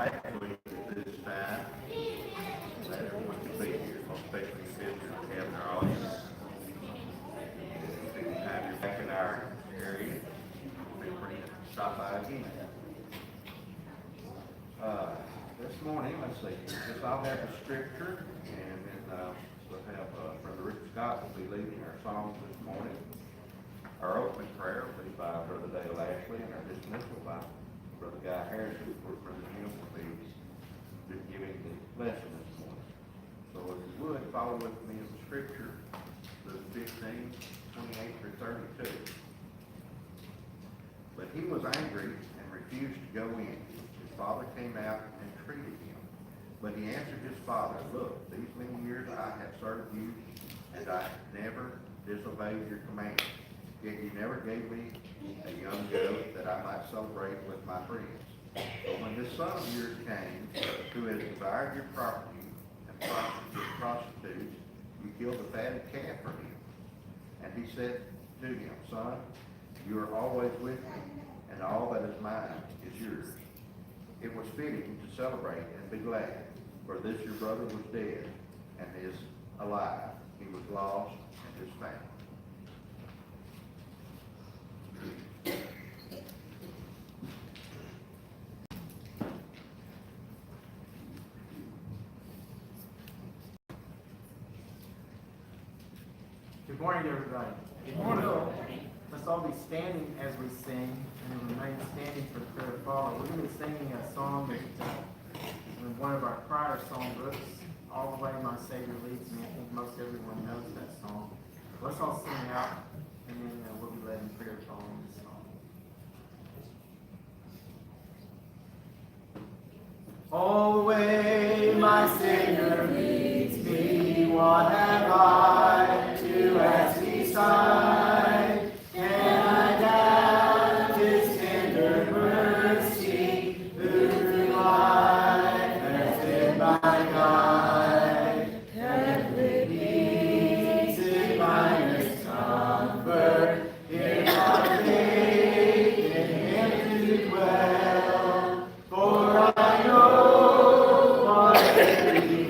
last week at this time, that everyone can be here, especially visitors we have in our audience. If you have your back in our area, feel free to stop by again. This morning, let's see, just I'll have the scripture, and then we'll have Brother Rick Scott will be leading our songs this morning. Our opening prayer will be by Brother Dale Ashley, and our dismissal by Brother Guy Harrison, for Brother Jim will be giving the lesson this morning. So if you would, follow with me in the scripture, Luke 15, 28 through 32. But he was angry and refused to go in. His father came out and treated him. But he answered his father, "Look, these many years I have served you, and I never disobeyed your command. Yet you never gave me a young goat that I might celebrate with my friends. But when this son of yours came, who has devoured your property and prostitutes, you killed the fatted calf for him." And he said to him, "Son, you are always with me, and all that is mine is yours. It was fitting to celebrate and be glad, for this your brother was dead and is alive. He was lost and is found." Good morning, everybody. Good morning. Let's all be standing as we sing, and remain standing for the prayer to follow. We're going to be singing a song that in one of our prior songbooks, "All the Way My Savior Leads Me." I think most everyone knows that song. Let's all sing it out, and then we'll be led in prayer following this song. All the way my Savior leads me, what have I to ask beside? Can I doubt his tender mercy, who through life has been my guide? Heavenly peace, divinest comfort, in our faith in him to dwell. For I know my every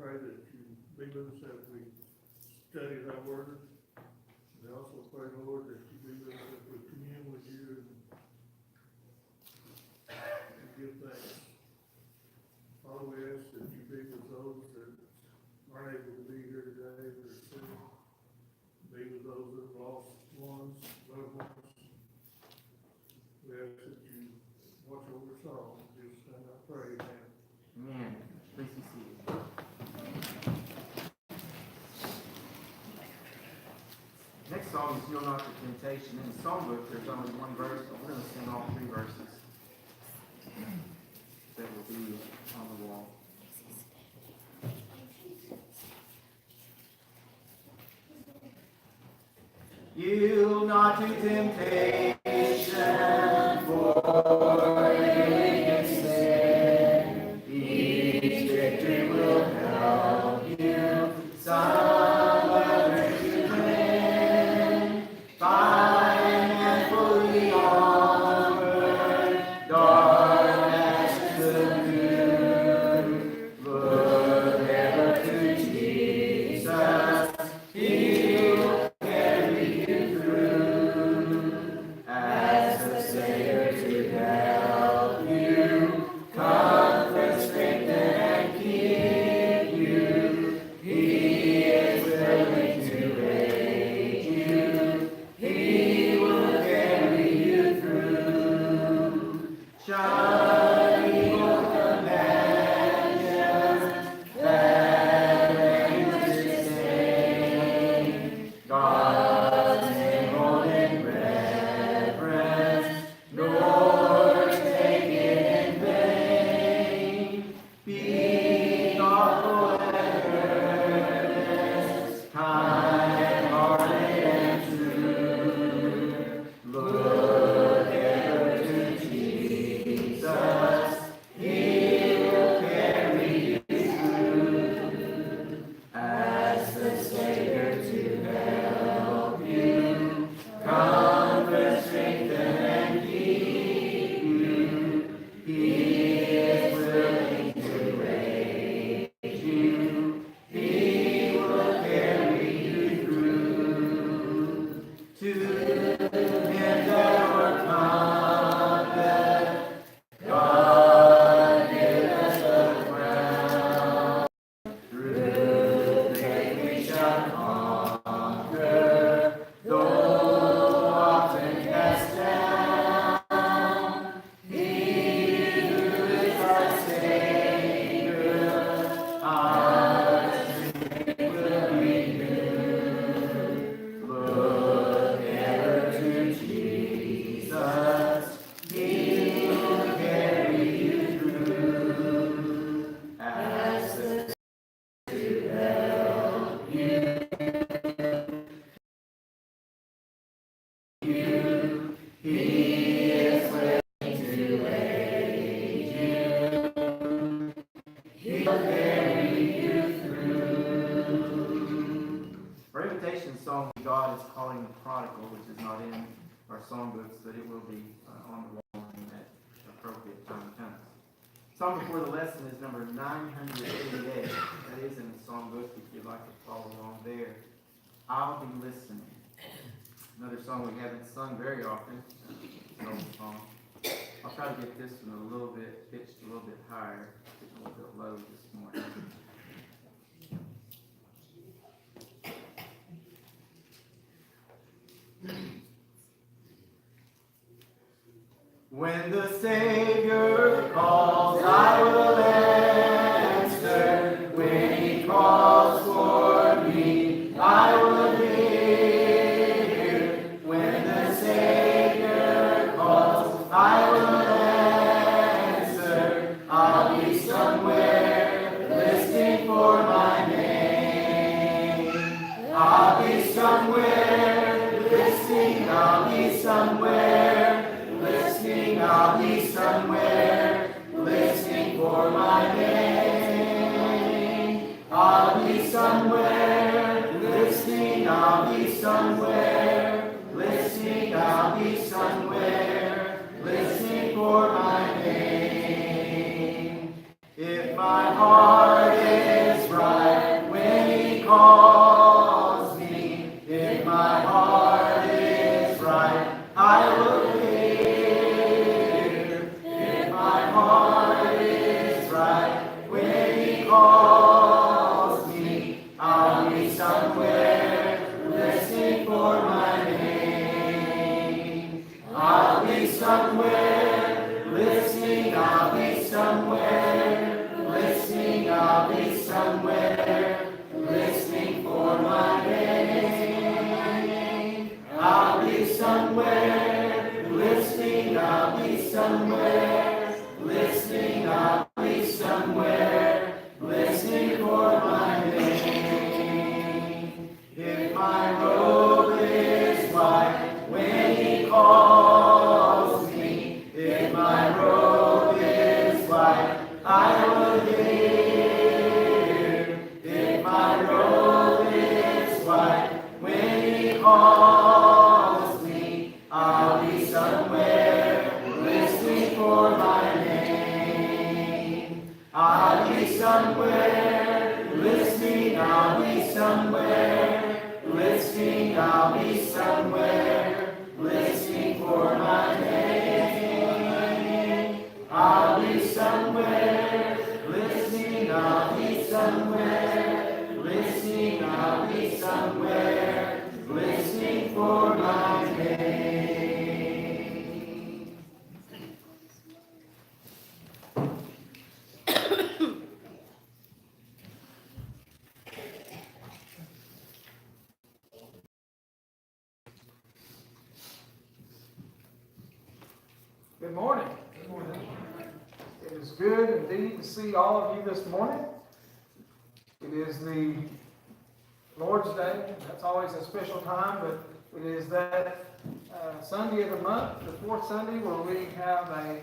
pray that you be with us as we study thy word. We also pray, Lord, that you be with us as we commune with you and give thanks. Father, we ask that you be with those that aren't able to be here today, that are sick. Be with those that have lost ones, loved ones. We ask that you watch over us all. In Jesus' name I pray, amen. Amen. Please be seated. Next song is Yield Not to Temptation. In the songbook, there's only one verse, but we're going to sing all three verses that will be on the wall. Yield not to temptation, for in sin each victory will help you some others to win. Find and fully onward, dark as the noon. Look ever to Jesus, He will carry you through. As the Savior to help you, comfort, strengthen, and keep you. He is willing to aid you. He will carry you through. Shun evil companions that bring disdain. God's name hold in reverence, nor take it in vain. Be thoughtful and earnest, kind-hearted and true. Look ever to Jesus, He will carry you through. As the Savior to help you, comfort, strengthen, and keep you. He is willing to aid you. He will carry you through. To Him that overcometh, God giveth the crown. Through faith we shall conquer, though often cast down. He who is our Savior, our strength will renew. Look ever to Jesus, He will carry you through. As the to help you, He is willing to aid you. He'll carry you through. Our invitation song, God is Calling the Prodigal, which is not in our songbooks, but it will be on the wall when that appropriate time comes. Song before the lesson is number 988. That is in the songbook if you'd like to follow along there. I'll be listening. Another song we haven't sung very often. It's an old song. I'll try to get this one a little bit pitched a little bit higher. It's a little bit low this morning. When the Savior calls, I will answer. When He calls for me, I will hear. When the Savior calls, I will answer. I'll be somewhere listening for my name. I'll be somewhere listening. I'll be somewhere listening. I'll be somewhere listening for my name. I'll be somewhere listening. I'll be somewhere listening. I'll be somewhere listening for my name. If my heart is right, calls me, if my heart is right, I will hear. If my heart is right, when He calls me, I'll be somewhere listening for my name. I'll be somewhere listening, I'll be somewhere listening, I'll be somewhere listening for my name. I'll be somewhere listening, I'll be somewhere listening, I'll be somewhere listening for my name. If my robe is white when He calls me, if my robe is white, I will hear. If my robe is white when He calls me, I'll be somewhere listening for my name. I'll be somewhere listening, I'll be somewhere listening, I'll be somewhere listening for my name. I'll be somewhere listening, I'll be somewhere listening, I'll be somewhere listening for my name. Good morning. Good morning. It is good indeed to see all of you this morning. It is the Lord's Day. That's always a special time, but it is that Sunday of the month, the fourth Sunday, where we have a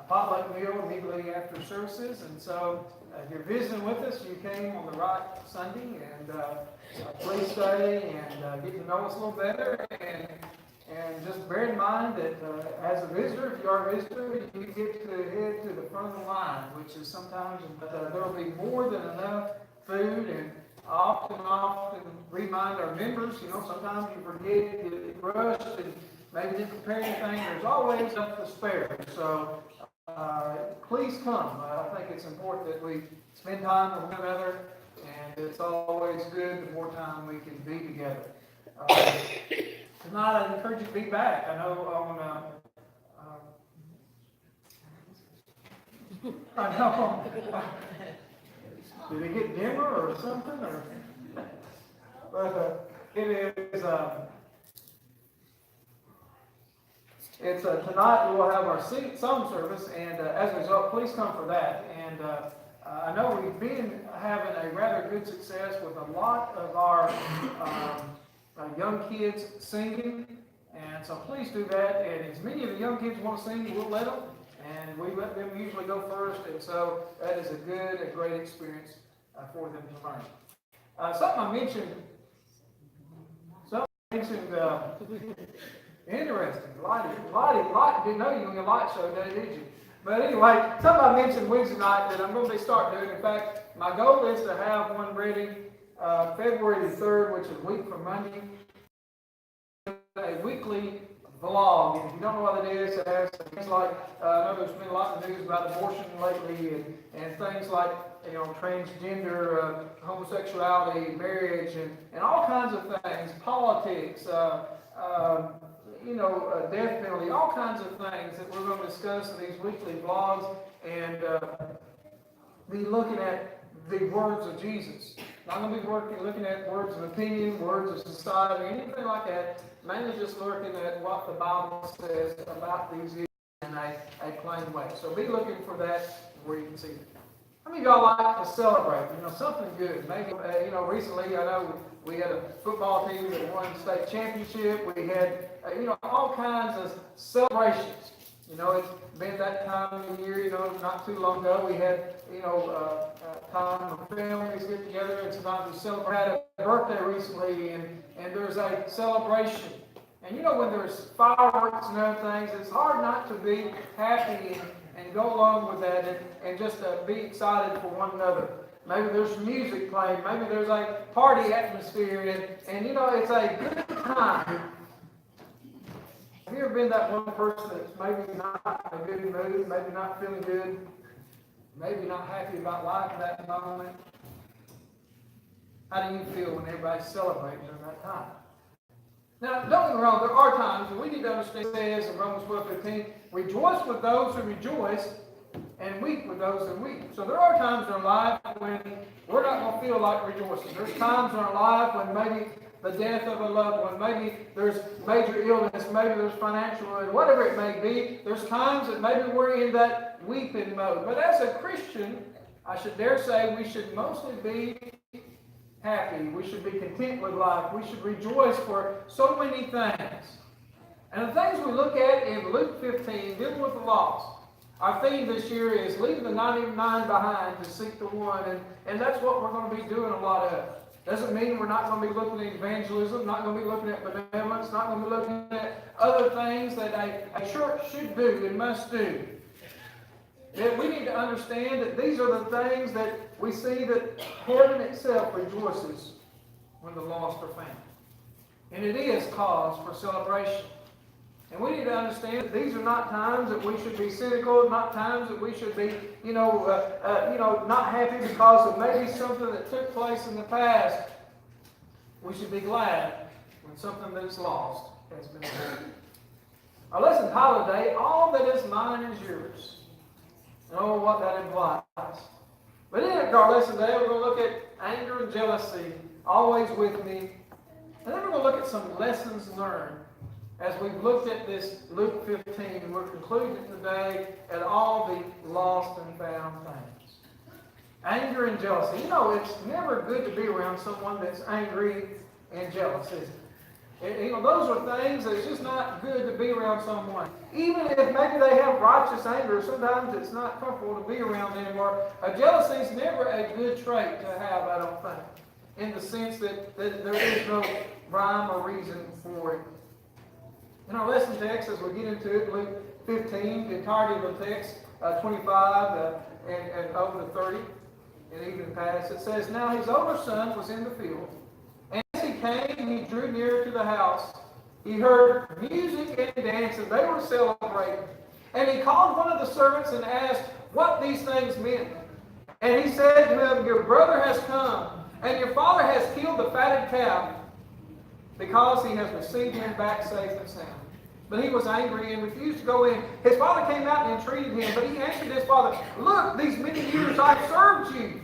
potluck meal immediately after services. And so if you're visiting with us, you came on the right Sunday, and please stay and get to know us a little better. And just bear in mind that as a visitor, if you are a visitor, you get to head to the front of the line, which is sometimes, there will be more than enough food. And I often remind our members, sometimes you forget, you get rushed, and maybe didn't prepare anything. There's always enough to spare. So please come. I think it's important that we spend time with one another, and it's always good the more time we can be together. Tonight, I encourage you to be back. I know did it get dimmer or something? But it is. It's tonight we will have our song service, and as a result, please come for that. And I know we've been having a rather good success with a lot of our young kids singing, and so please do that. And as many of the young kids want to sing, we'll let them, and we let them usually go first, and so that is a great experience for them to learn. Something I mentioned, interesting, Lottie, didn't know you were doing a light show today, did you? But anyway, something I mentioned Wednesday night that I'm going to start doing. In fact, my goal is to have one ready February the 3rd, which is a week from Monday, a weekly vlog. And if you don't know what it is, it has things like, I know there's been a lot of news about abortion lately, and things like, transgender, homosexuality, marriage, and all kinds of things, politics, death penalty, all kinds of things that we're going to discuss in these weekly vlogs, and be looking at the words of Jesus. Not going to be looking at words of opinion, words of society, anything like that. Mainly just looking at what the Bible says about these issues in a plain way. So be looking for that where you can see it. How many of y'all like to celebrate? Something good. Maybe, recently I know we had a football team that won the state championship. We had, all kinds of celebrations. It's been that time of year, not too long ago. We had, time when families get together, and sometimes we celebrate. Had a birthday recently, and there's a celebration. And when there's fireworks and other things, it's hard not to be happy and go along with that and just be excited for one another. Maybe there's some music playing. Maybe there's a party atmosphere. And you know, it's a good time. Have you ever been that one person that's maybe not in a good mood, maybe not feeling good, maybe not happy about life at that moment? How do you feel when everybody's celebrating during that time? Now, don't get me wrong, there are times, and we need to understand, it says in Romans 12:15, rejoice with those who rejoice, and weep with those who weep. So there are times in our life when we're not going to feel like rejoicing. There's times in our life when maybe the death of a loved one, maybe there's major illness, maybe there's financial ruin, whatever it may be. There's times that maybe we're in that weeping mode. But as a Christian, I should dare say we should mostly be happy. We should be content with life. We should rejoice for so many things. And the things we look at in Luke 15, dealing with the lost. Our theme this year is leaving the 99 behind to seek the one. And that's what we're going to be doing a lot of. Doesn't mean we're not going to be looking at evangelism, not going to be looking at benevolence, not going to be looking at other things that a church should do and must do. That we need to understand that these are the things that we see that heaven itself rejoices when the lost are found. And it is cause for celebration. And we need to understand that these are not times that we should be cynical, not times that we should be, not happy because of maybe something that took place in the past. We should be glad when something that's lost has been found. Our lesson title today, All That Is Mine Is Yours. And oh, what that implies. But in our lesson today, we're going to look at anger and jealousy, always with me. And then we're going to look at some lessons learned as we've looked at this Luke 15, and we're concluding today at all the lost and found things. Anger and jealousy. You know, it's never good to be around someone that's angry and jealous, is it? Those are things that it's just not good to be around someone. Even if maybe they have righteous anger, sometimes it's not comfortable to be around them. Or jealousy is never a good trait to have, I don't think, in the sense that there is no rhyme or reason for it. In our lesson text, as we get into it, Luke 15, the entirety of the text, 25 and over to 30, and even past, it says, Now his older son was in the field, and as he came, he drew near to the house. He heard music and dancing. They were celebrating. And he called one of the servants and asked what these things meant. And he said to him, Your brother has come, and your father has killed the fatted calf, because he has received him back safe and sound. But he was angry and refused to go in. His father came out and entreated him, but he answered his father, Look, these many years I have served you,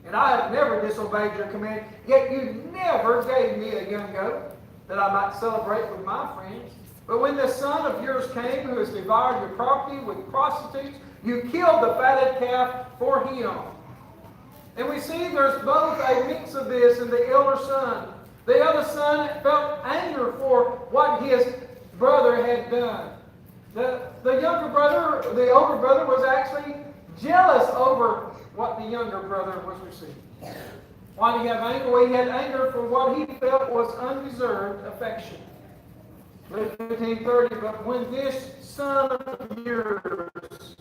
and I have never disobeyed your command, yet you never gave me a young goat, that I might celebrate with my friends. But when this son of yours came, who has devoured your property with prostitutes, you killed the fatted calf for him. And we see there's both a mix of this in the elder son. The other son felt anger for what his brother had done. The younger brother, the older brother, was actually jealous over what the younger brother was receiving. Why did he have anger? Well, he had anger for what he felt was undeserved affection. Luke 15:30, but when this son of yours,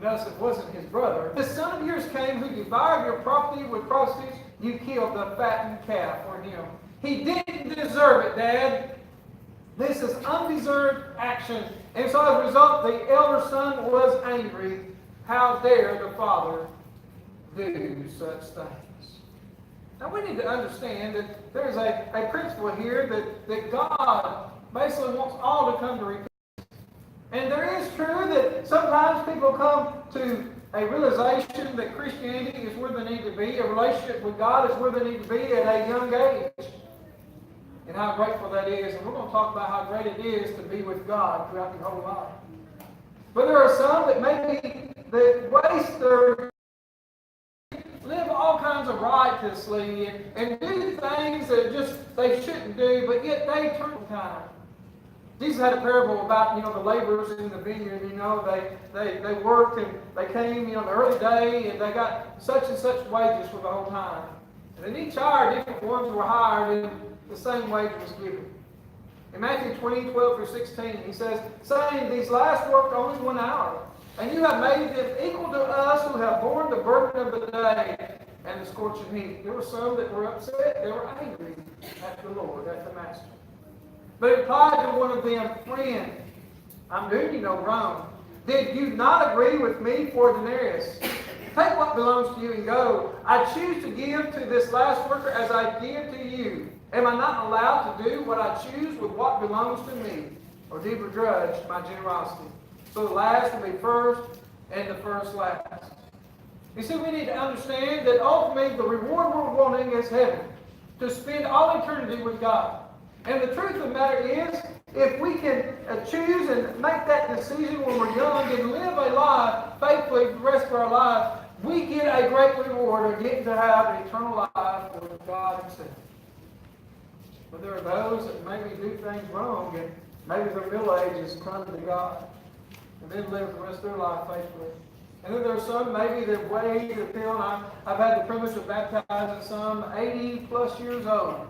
notice it wasn't his brother, this son of yours came who devoured your property with prostitutes, you killed the fattened calf for him. He didn't deserve it, Dad. This is undeserved action. And so as a result, the elder son was angry. How dare the father do such things? Now we need to understand that there's a principle here that God basically wants all to come to repentance. And there is true that sometimes people come to a realization that Christianity is where they need to be, a relationship with God is where they need to be at a young age. And how grateful that is. And we're going to talk about how great it is to be with God throughout your whole life. But there are some that maybe that waste their, live all kinds of riotously and do things that just they shouldn't do, but yet they turn time. Jesus had a parable about, the laborers in the vineyard, they worked and they came, the early day and they got such and such wages for the whole time. And in each hour, different ones were hired and the same wage was given. In Matthew 20:12-16, he says, saying, These last worked only 1 hour, and you have made them equal to us who have borne the burden of the day. and the scorching heat. There were some that were upset. They were angry at the Lord, at the Master. But it applied to one of them, friend, I'm doing you no wrong. Did you not agree with me for a denarius? Take what belongs to you and go. I choose to give to this last worker as I give to you. Am I not allowed to do what I choose with what belongs to me? Or do you begrudge my generosity? So the last will be first, and the first last. You see, we need to understand that ultimately the reward we're wanting is heaven. To spend all eternity with God. And the truth of the matter is, if we can choose and make that decision when we're young and live a life faithfully for the rest of our life, we get a great reward of getting to have an eternal life with God Himself. But there are those that maybe do things wrong and maybe their middle age is come to God and then live the rest of their life faithfully. And then there are some maybe that wait until I've had the privilege of baptizing some 80 plus years old.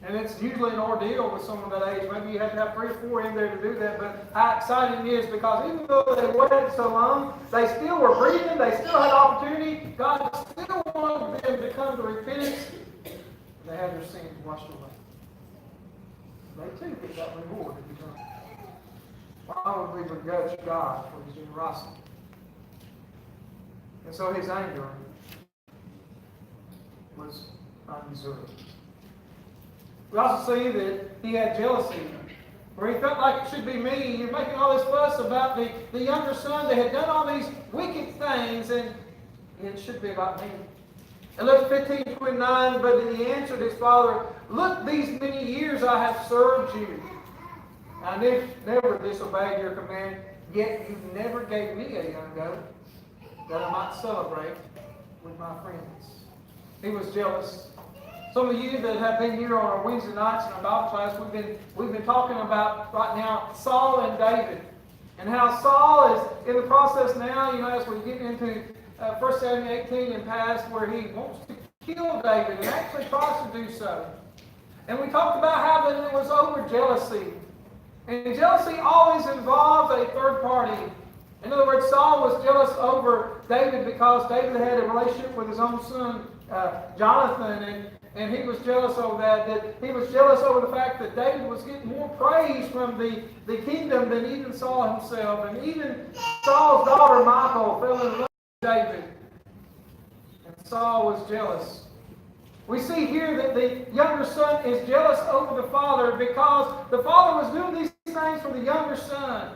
And it's usually an ordeal with someone that age. Maybe you have to have 3 or 4 in there to do that. But how exciting it is, because even though they waited so long, they still were breathing, they still had opportunity. God still wanted them to come to repentance. They had their sins washed away. They too get that reward if you don't. Why would we begrudge God for His generosity? And so His anger was undeserved. We also see that He had jealousy, where He felt like it should be me. You're making all this fuss about the younger son that had done all these wicked things, and it should be about me. In Luke 15:29, but He answered His father, look, these many years I have served you. I never disobeyed your command, yet you never gave me a young goat that I might celebrate with my friends. He was jealous. Some of you that have been here on our Wednesday nights in our Bible class, we've been talking about right now Saul and David, and how Saul is in the process now. As we get into 1 Samuel 18 and past, where he wants to kill David and actually tries to do so. And we talked about how that it was over jealousy, and jealousy always involves a third party. In other words, Saul was jealous over David because David had a relationship with his own son Jonathan, and he was jealous over that he was jealous over the fact that David was getting more praise from the kingdom than even Saul himself. And even Saul's daughter Michal fell in love with David. And Saul was jealous. We see here that the younger son is jealous over the father because the father was doing these things for the younger son.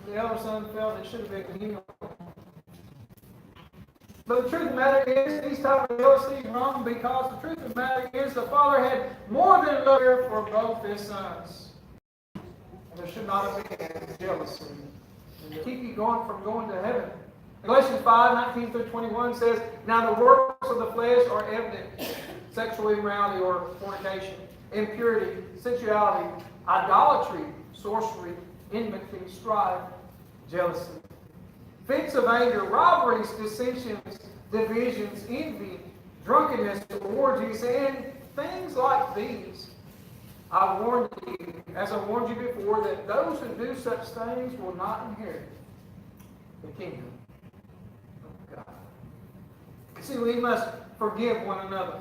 The elder son felt it should have been him. But the truth of the matter is, these type of jealousy is wrong, because the truth of the matter is the father had more than love for both his sons. And there should not have been jealousy. And to keep you from going to heaven. Galatians 5:19-21 says, now the works of the flesh are evident: sexual immorality or fornication, impurity, sensuality, idolatry, sorcery, enmity, strife, jealousy, fits of anger, robberies, dissensions, divisions, envy, drunkenness, orgies, and things like these. I warned you, as I warned you before, that those who do such things will not inherit the kingdom of God. See, we must forgive one another.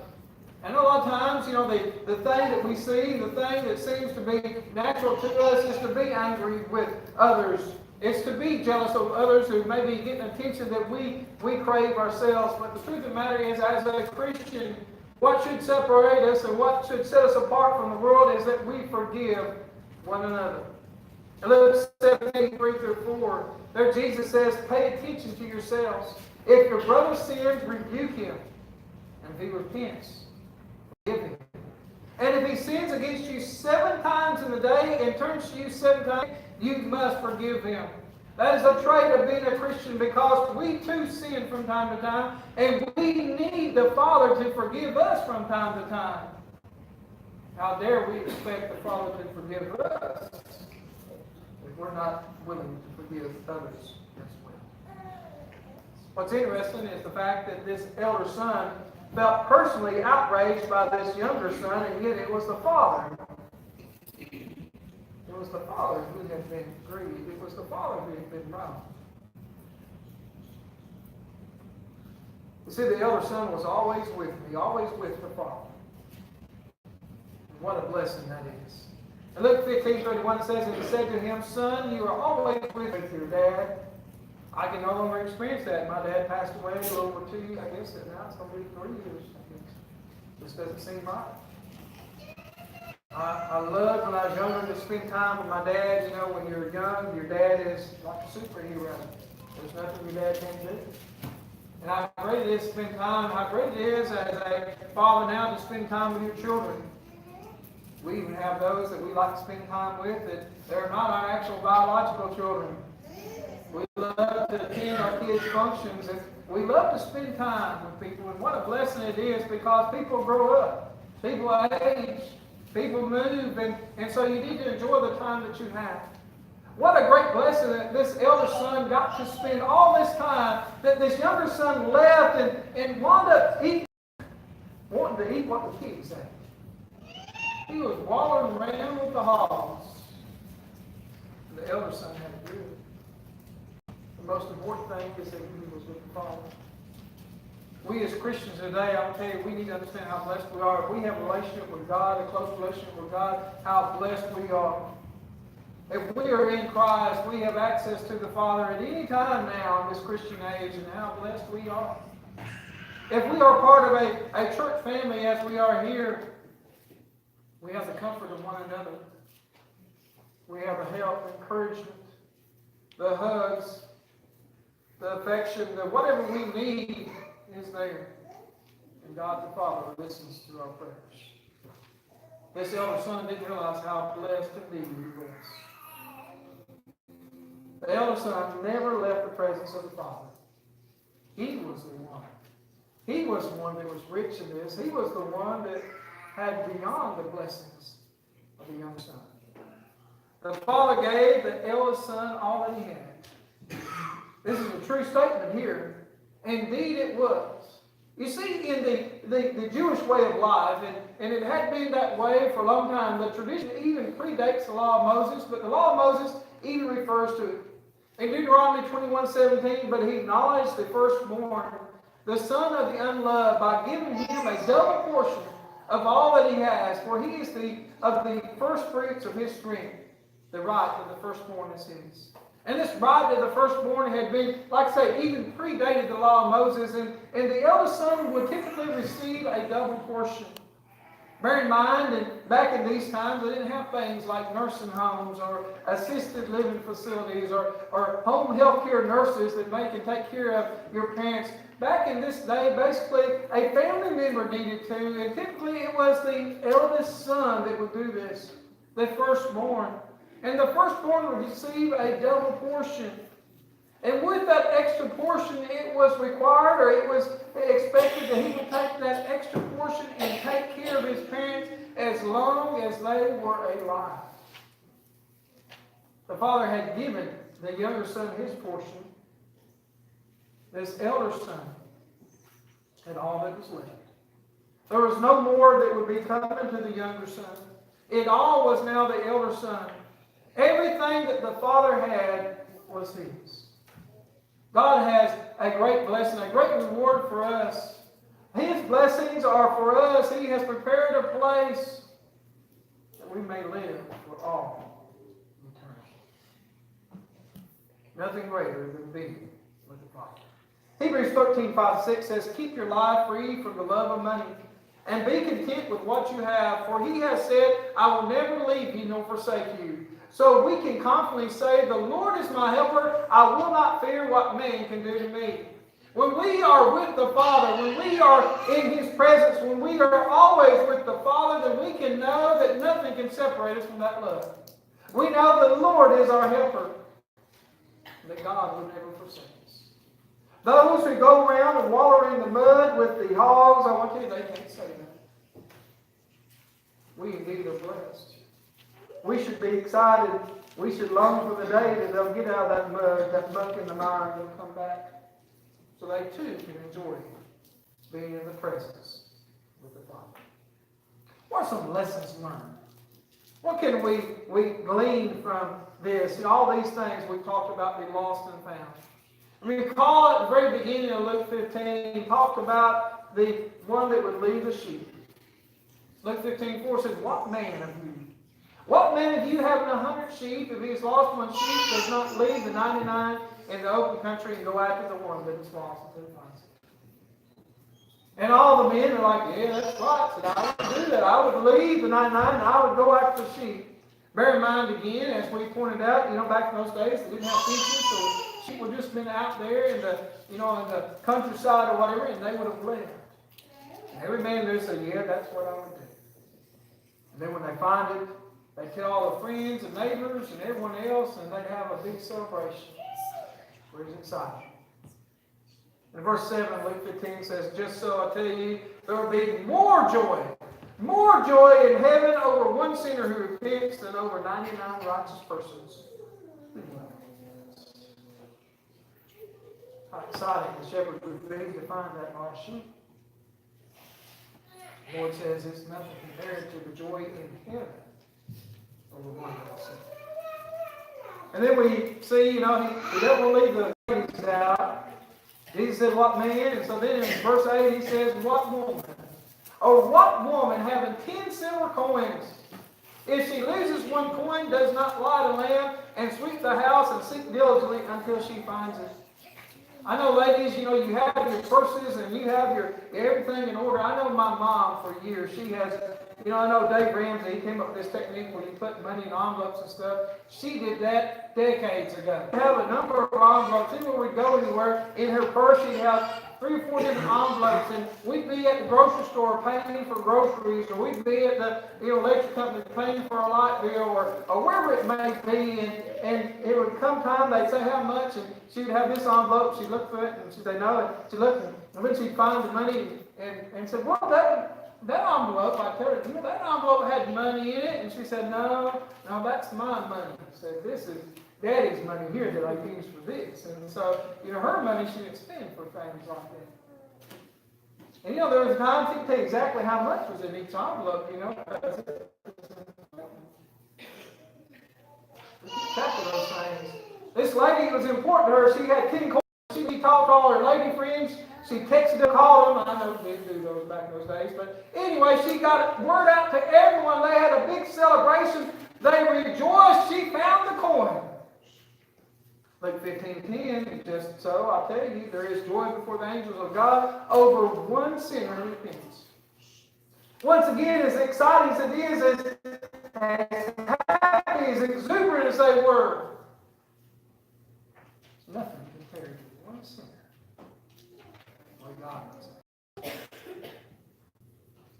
And a lot of times, the thing that we see, the thing that seems to be natural to us is to be angry with others. It's to be jealous of others who may be getting attention that we crave ourselves. But the truth of the matter is, as a Christian, what should separate us and what should set us apart from the world is that we forgive one another. In Luke 17:3-4, there Jesus says, pay attention to yourselves. If your brother sins, rebuke him. And if he repents, forgive him. And if he sins against you 7 times in the day and turns to you 7 times, you must forgive him. That is a trait of being a Christian, because we too sin from time to time, and we need the Father to forgive us from time to time. How dare we expect the Father to forgive us if we're not willing to forgive others as well? What's interesting is the fact that this elder son felt personally outraged by this younger son, and yet it was the father. It was the father who had been grieved. It was the father who had been wrong. You see, the elder son was always with me, always with the Father. What a blessing that is. And Luke 15:31 says, and he said to him, Son, you are always with your dad. I can no longer experience that. My dad passed away a little over 2 years. I guess now it's going to be 3 years. This doesn't seem right. I loved when I was younger to spend time with my dad. You know, when you're young, your dad is like a superhero. There's nothing your dad can't do. And how great it is to spend time, how great it is as a father now to spend time with your children. We even have those that we like to spend time with that they're not our actual biological children. We love to attend our kids' functions, and we love to spend time with people. And what a blessing it is, because people grow up, people age, people move, and so you need to enjoy the time that you have. What a great blessing that this elder son got to spend all this time, that this younger son left and wound up wanting to eat what the pigs ate. He was wallowing around with the hogs. The elder son had to do it. The most important thing is that he was with the Father. We as Christians today, I'll tell you, we need to understand how blessed we are. If we have a relationship with God, a close relationship with God, how blessed we are. If we are in Christ, we have access to the Father at any time now in this Christian age, and how blessed we are. If we are part of a church family as we are here, we have the comfort of one another. We have the help, encouragement, the hugs, the affection, the whatever we need is there. And God the Father listens to our prayers. This elder son didn't realize how blessed indeed he was. The elder son never left the presence of the Father. He was the one. He was the one that was rich in this. He was the one that had beyond the blessings of the young son. The Father gave the eldest son all that he had. This is a true statement here. Indeed it was. You see, in the Jewish way of life, and it had been that way for a long time, the tradition even predates the law of Moses, but the law of Moses even refers to it. In Deuteronomy 21:17, but he acknowledged the firstborn, the son of the unloved, by giving him a double portion of all that he has, for he is of the first fruits of his strength. The right of the firstborn is his. And this right of the firstborn had been, like I say, even predated the law of Moses, and the eldest son would typically receive a double portion. Bear in mind that back in these times, they didn't have things like nursing homes or assisted living facilities or home health care nurses that can take care of your parents. Back in this day, basically, a family member needed to, and typically it was the eldest son that would do this, the firstborn. And the firstborn would receive a double portion. And with that extra portion, it was required, or it was expected that he would take that extra portion and take care of his parents as long as they were alive. The father had given the younger son his portion. This elder son had all that was left. There was no more that would be coming to the younger son. It all was now the elder son. Everything that the father had was his. God has a great blessing, a great reward for us. His blessings are for us. He has prepared a place that we may live for all eternity. Nothing greater than being with the Father. Hebrews 13:5-6 says, keep your life free from the love of money, and be content with what you have. For he has said, I will never leave you nor forsake you. So we can confidently say, the Lord is my helper. I will not fear what man can do to me. When we are with the Father, when we are in his presence, when we are always with the Father, then we can know that nothing can separate us from that love. We know the Lord is our helper, that God will never forsake us. Those who go around and wallow in the mud with the hogs, I want you to, they can't say that. We indeed are blessed. We should be excited. We should long for the day that they'll get out of that mud, that muck in the mire, and they'll come back. So they too can enjoy being in the presence with the Father. What are some lessons learned? What can we glean from this? And all these things we've talked about, be lost and found. Recall at the very beginning of Luke 15, he talked about the one that would lead the sheep. Luke 15:4 says, What man of you having 100 sheep, if he has lost one sheep, does not leave the 99 in the open country and go after the one that is lost until he finds it? And all the men are like, yeah, that's right. Said, I would do that. I would leave the 99 and I would go after the sheep. Bear in mind again, as we pointed out, back in those days, they didn't have features, so sheep would just been out there in the, in the countryside or whatever, and they would have left. And every man there said, yeah, that's what I would do. And then when they find it, they tell all the friends and neighbors and everyone else, and they have a big celebration. Where he's excited. In verse 7, Luke 15 says, Just so I tell you, there will be more joy in heaven over one sinner who repents than over 99 righteous persons. How exciting the shepherds would be to find that lost sheep. The Lord says it's nothing compared to the joy in heaven over one lost sinner. And then we see, he doesn't leave the ladies out. Jesus said, What man? And so then in verse 8 he says, What woman? Or what woman having 10 silver coins, if she loses one coin, does not light a lamp and sweep the house and seek diligently until she finds it? I know, ladies, you have your purses and you have your everything in order. I know my mom for years. She has, I know Dave Ramsey, he came up with this technique where you put money in envelopes and stuff. She did that decades ago. She'd have a number of envelopes. Even when we'd go anywhere, in her purse she'd have 3 or 4 different envelopes, and we'd be at the grocery store paying for groceries, or we'd be at the electric company paying for a light bill, or wherever it may be, and it would come time, they'd say how much, and she'd have this envelope, she'd look for it, and she'd say no, and she'd look, and then she'd find the money, and said, well, that envelope, I tell her, that envelope had money in it, and she said, no, that's my money. I said, this is Daddy's money here that I use for this. And so, her money she would spend for things like that. And there was a time she could tell you exactly how much was in each envelope, We keep track of those things. This lady, it was important to her. She had 10 coins. She talked to all her lady friends. She texted them, called them. I know they didn't do those back in those days. But anyway, she got word out to everyone. They had a big celebration. They rejoiced. She found the coin. Luke 15:10, just so I tell you, there is joy before the angels of God over one sinner who repents. Once again, as exciting as it is, as happy, as exuberant as they were, it's nothing compared to one sinner. Like God is.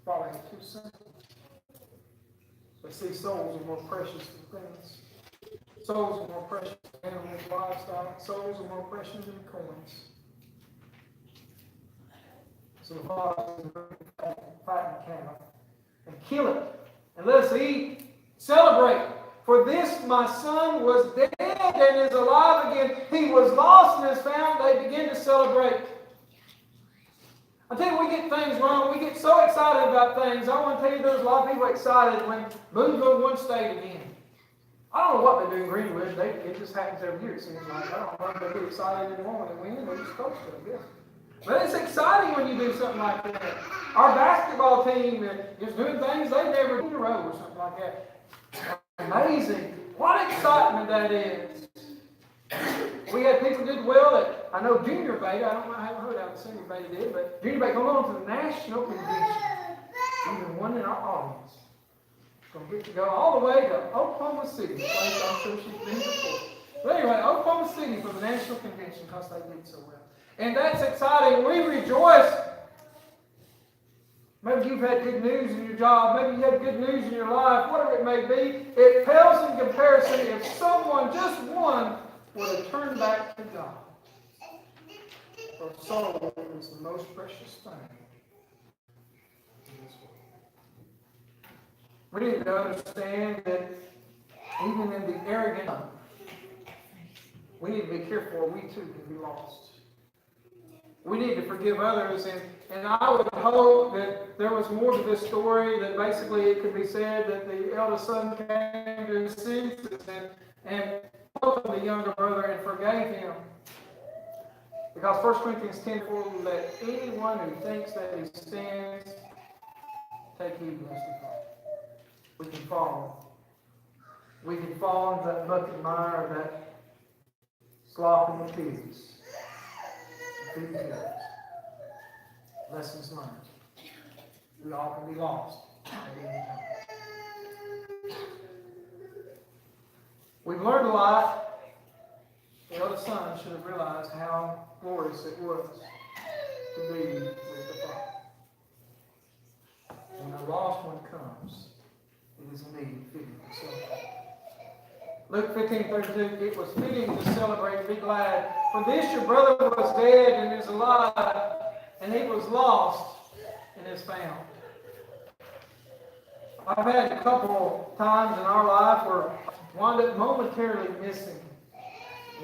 Probably too simple. But see, souls are more precious than things. Souls are more precious than animals, livestock. Souls are more precious than coins. So the Father is fatten the calf and kill it, and let us eat, celebrate. For this my son was dead and is alive again. He was lost and is found. They begin to celebrate. I tell you, we get things wrong. We get so excited about things. I want to tell you, there's a lot of people excited when Boonville won state again. I don't know what they do in Greenwood. It just happens every year, it seems like. I don't know if they get excited anymore when they win. They're just supposed to, I guess. But it's exciting when you do something like that. Our basketball team is doing things they've never done in a row or something like that. Amazing. What excitement that is. We had people did well at, I know Junior Beta, I haven't heard how the Senior Beta did, but Junior Beta going on to the national convention. Even one in our audience. Going to get to go all the way to Oklahoma City, a place I'm sure she's been before. But anyway, Oklahoma City for the national convention because they did so well. And that's exciting. We rejoice. Maybe you've had good news in your job. Maybe you had good news in your life. Whatever it may be, it pales in comparison if someone, just one, were to turn back to God. For soul is the most precious thing in this world. We need to understand that even in the arrogant, we need to be careful or we too can be lost. We need to forgive others, and I would hope that there was more to this story, that basically it could be said that the eldest son came to his senses and welcomed the younger brother and forgave him. Because 1 Corinthians 10:4, let anyone who thinks that he stands take heed lest he fall. We can fall. We can fall into that bucket mire of that slopping the pigs. Feeding pigs. Lessons learned. We all can be lost at any time. We've learned a lot. The elder son should have realized how glorious it was to be with the Father. When the lost one comes, it is indeed fitting to celebrate. Luke 15:32, it was fitting to celebrate and be glad. For this your brother was dead and is alive, and he was lost and is found. I've had a couple times in our life where wound up momentarily missing.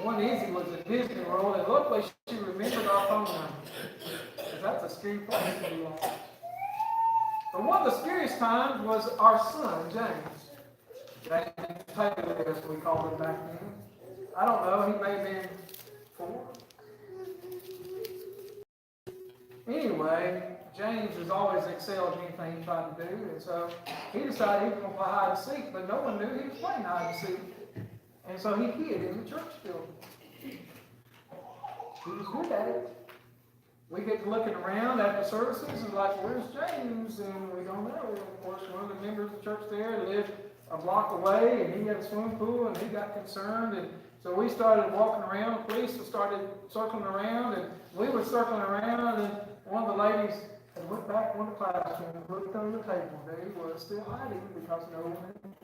One easy was at Disney World, and luckily she remembered our phone number. Because that's a scary place to be lost. But one of the scariest times was our son, James. James Taylor, as we called him back then. I don't know, he may have been 4. Anyway, James has always excelled in anything he tried to do, and so he decided he was going to play hide and seek, but no one knew he was playing hide and seek. And so he hid in the church building. He was good at it. We get to looking around after services and like, where's James? And we don't know. Of course, one of the members of the church there lived a block away, and he had a swimming pool, and he got concerned. And so we started walking around. The police started circling around, and we were circling around. And one of the ladies had went back one of the classroom and looked under the table. There he was, still hiding because no one had found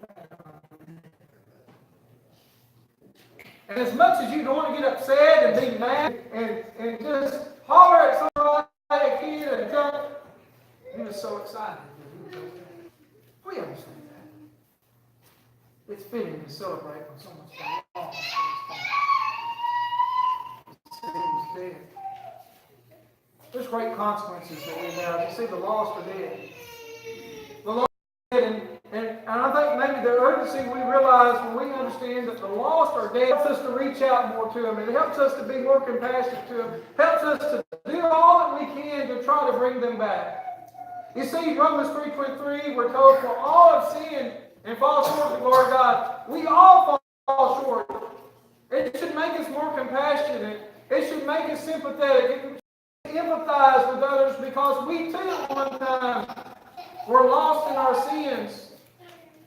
him. And as much as you don't want to get upset and be mad and just holler at somebody, a kid, and jump, he was so excited that he was okay. We understand that. It's fitting to celebrate when someone's been lost. He was dead. There's great consequences that we have. You see, the lost are dead. The lost are dead, and I think maybe the urgency we realize when we understand that the lost are dead helps us to reach out more to them. It helps us to be more compassionate to them. Helps us to do all that we can to try to bring them back. You see, Romans 3:23, we're told, for all have sinned and fall short of the glory of God. We all fall short. It should make us more compassionate. It should make us sympathetic. It should empathize with others because we too at one time were lost in our sins.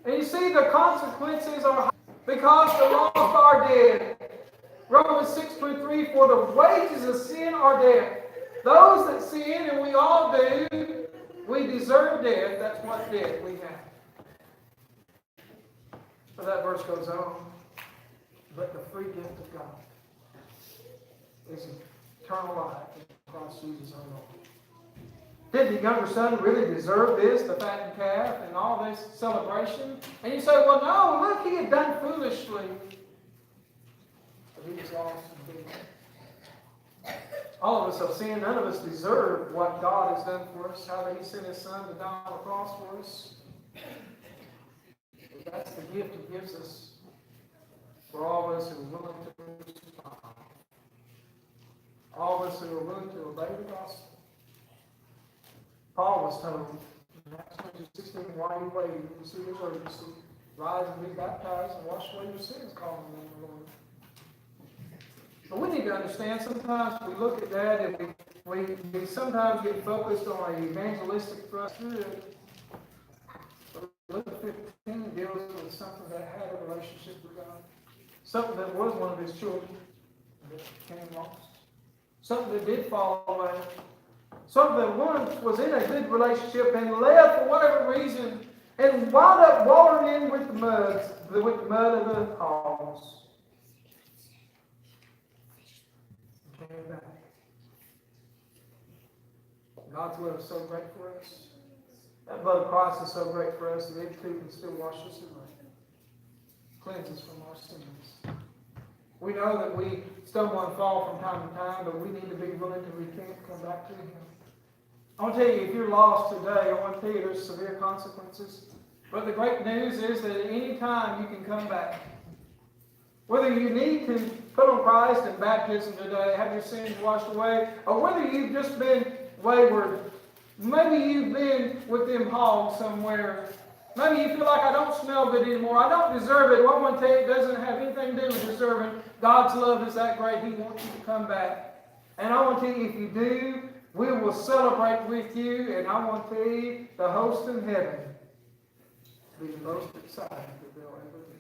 And you see, the consequences are because the lost are dead. Romans 6:23, for the wages of sin are death. Those that sin, and we all do, we deserve death. That's what death we have. But that verse goes on. But the free gift of God is eternal life in Christ Jesus our Lord. Did the younger son really deserve this, the fattened calf, and all this celebration? And you say, well, no, look, he had done foolishly. But he was lost and dead. All of us have sinned. None of us deserve what God has done for us, how he sent his son to die on the cross for us. But that's the gift he gives us for all of us who are willing to respond. All of us who are willing to obey the gospel. Paul was told in Acts 16, while you wait, you see his urgency. Rise and be baptized and wash away your sins, calling on the name of the Lord. But we need to understand, sometimes we look at that and we sometimes get focused on an evangelistic thrust. But Luke 15 deals with something that had a relationship with God. Something that was one of his children that became lost. Something that did fall away. Something that once was in a good relationship and left for whatever reason and wound up wallowing in with the mud of the hogs. And came back. God's love is so great for us. That blood of Christ is so great for us that it too can still wash us away. Cleanse us from our sins. We know that we stumble and fall from time to time, but we need to be willing to repent, come back to him. I want to tell you, if you're lost today, I want to tell you there's severe consequences. But the great news is that at any time you can come back. Whether you need to put on Christ in baptism today, have your sins washed away, or whether you've just been wayward, maybe you've been with them hogs somewhere. Maybe you feel like I don't smell good anymore. I don't deserve it. Well, I want to tell you, it doesn't have anything to do with deserving. God's love is that great. He wants you to come back. And I want to tell you, if you do, we will celebrate with you. And I want to tell you, the host in heaven will be the most excited that they'll ever be.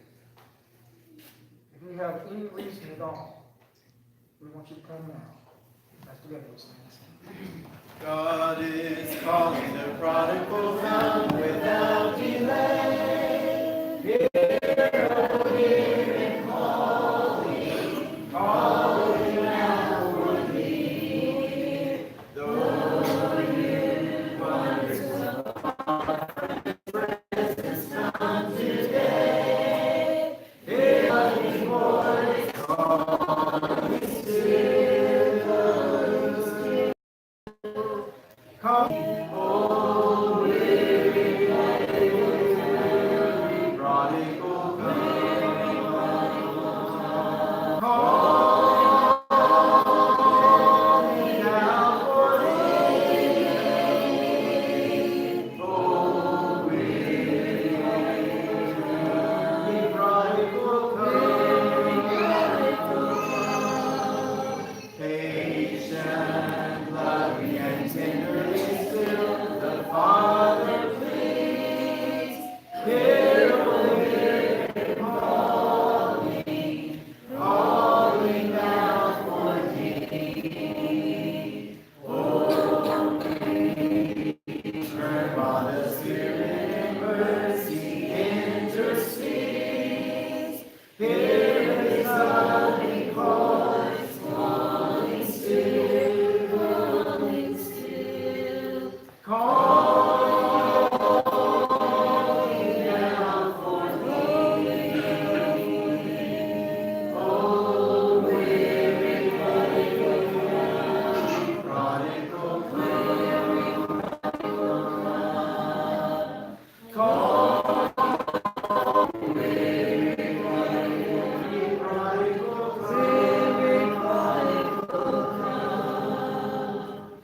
If you have any reason at all, we want you to come now. Let's together let's sing. God is calling the prodigal son without delay. Hear, oh, hear him calling, calling out for me. Though you wander far from his presence, come today. Hear his voice calling still. Come, oh, weary, prodigal, calling out for thee. Oh, weary, prodigal, patient, loving, and tender. The Father please, hear, oh, hear him calling, calling out for thee. Oh, please, turn on the Spirit in mercy intercedes. Hear his loving voice calling still, calling still. Calling out for thee. Oh, weary, prodigal, call, weary, prodigal,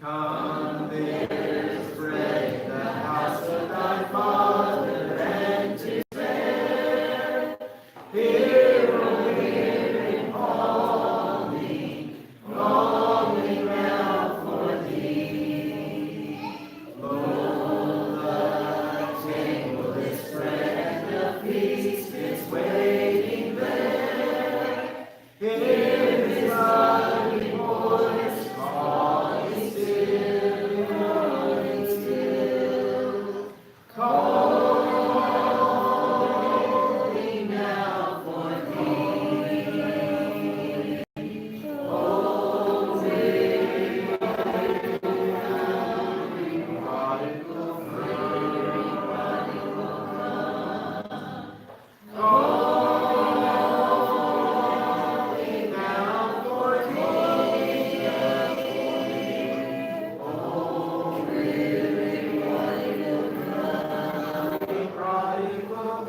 come, there's bread in the house of thy Father, and to spare. Hear, oh, hear him calling, calling out for thee. Lo, the table is spread, the feast is waiting there. Hear his loving voice calling still, calling still, calling out for thee. Oh, weary, prodigal, calling out for thee. Oh, weary, prodigal,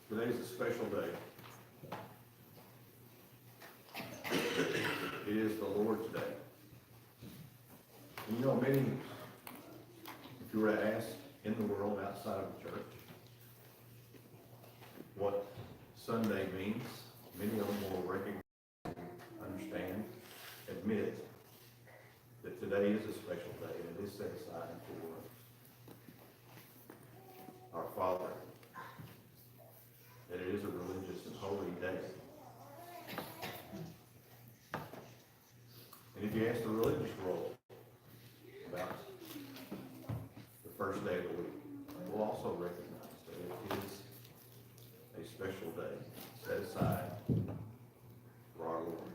Today's a special day. It is the Lord's Day. And you know, many, if you were to ask in the world outside of the church what Sunday means, many of them will recognize, understand, admit that today is a special day and it is set aside for our Father, that it is a religious and holy day. And if you ask the religious world about the first day of the week, we'll also recognize that it is a special day set aside for our Lord.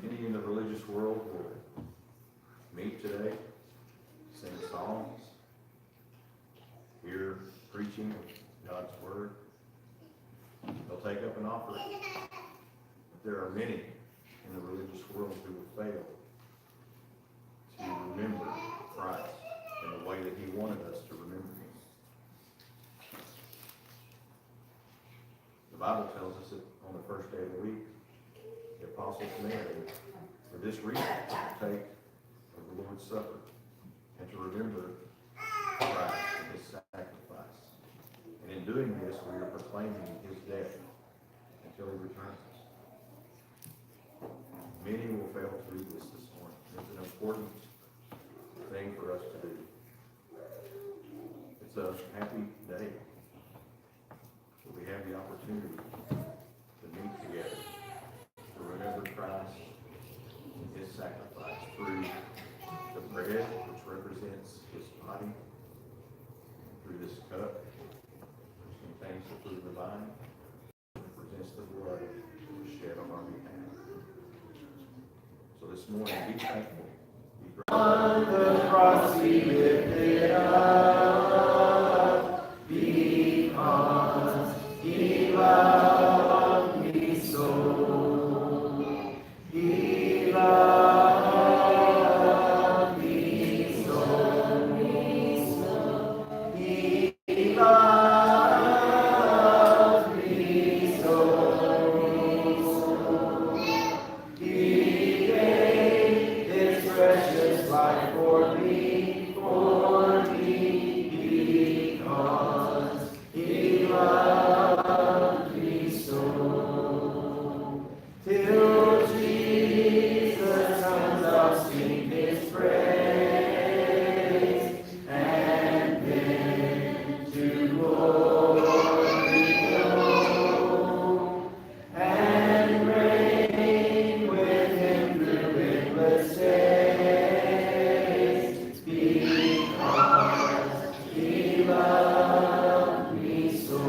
Many in the religious world will meet today, sing songs, hear preaching of God's Word. They'll They'll take up an offering. But there are many in the religious world who will fail to remember Christ in the way that he wanted us to remember him. The Bible tells us that on the first day of the week, the apostles commanded for this reason to partake of the Lord's Supper and to remember Christ and his sacrifice. And in doing this, we are proclaiming his death until he returns. Many will fail to do this morning. It's an important thing for us to do. It's a happy day that we have the opportunity to meet together, to remember Christ and his sacrifice through the bread, which represents his body, through this cup, which contains the fruit of the vine, represents the blood that was shed on our behalf. So this morning, be thankful. Be grateful. On the cross he lifted up, because he loved me so. He loved me so. He loved me so. He gave his precious life for me, because he loved me so. Till Jesus comes, I'll sing his praise, and then to glory go, and reign with him through endless days, because he loved me so.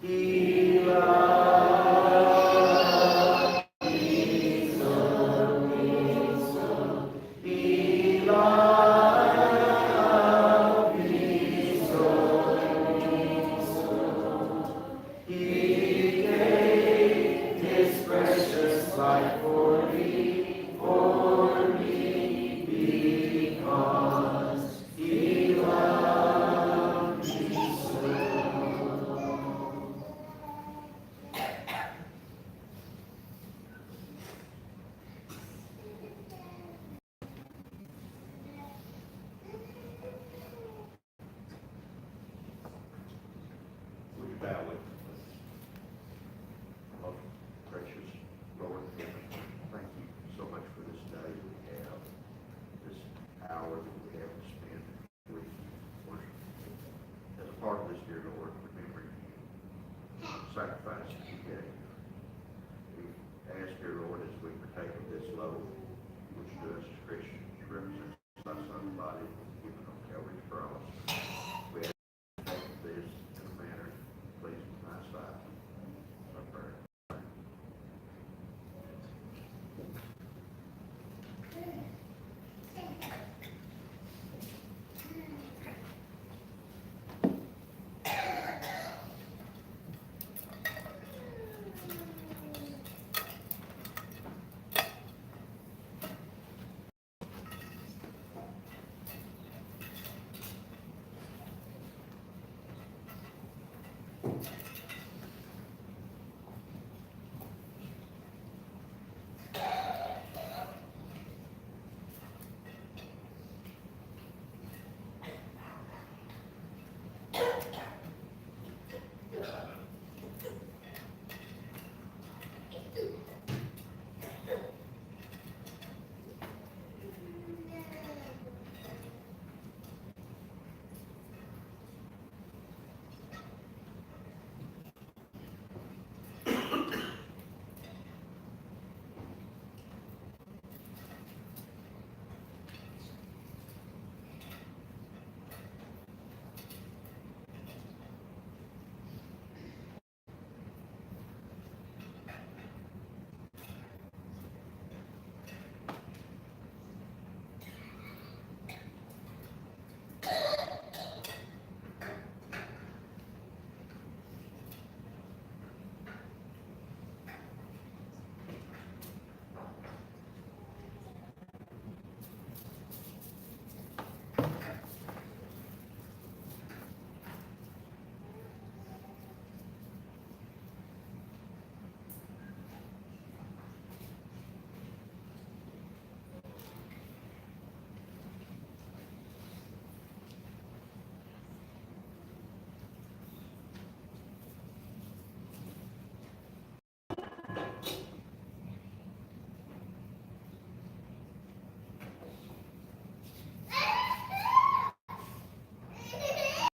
He loved me so. He loved me so. He gave his precious life for me, because he loved me so. Would you bow with me, please? Most gracious Lord in heaven, thank you so much for this day we have, this hour that we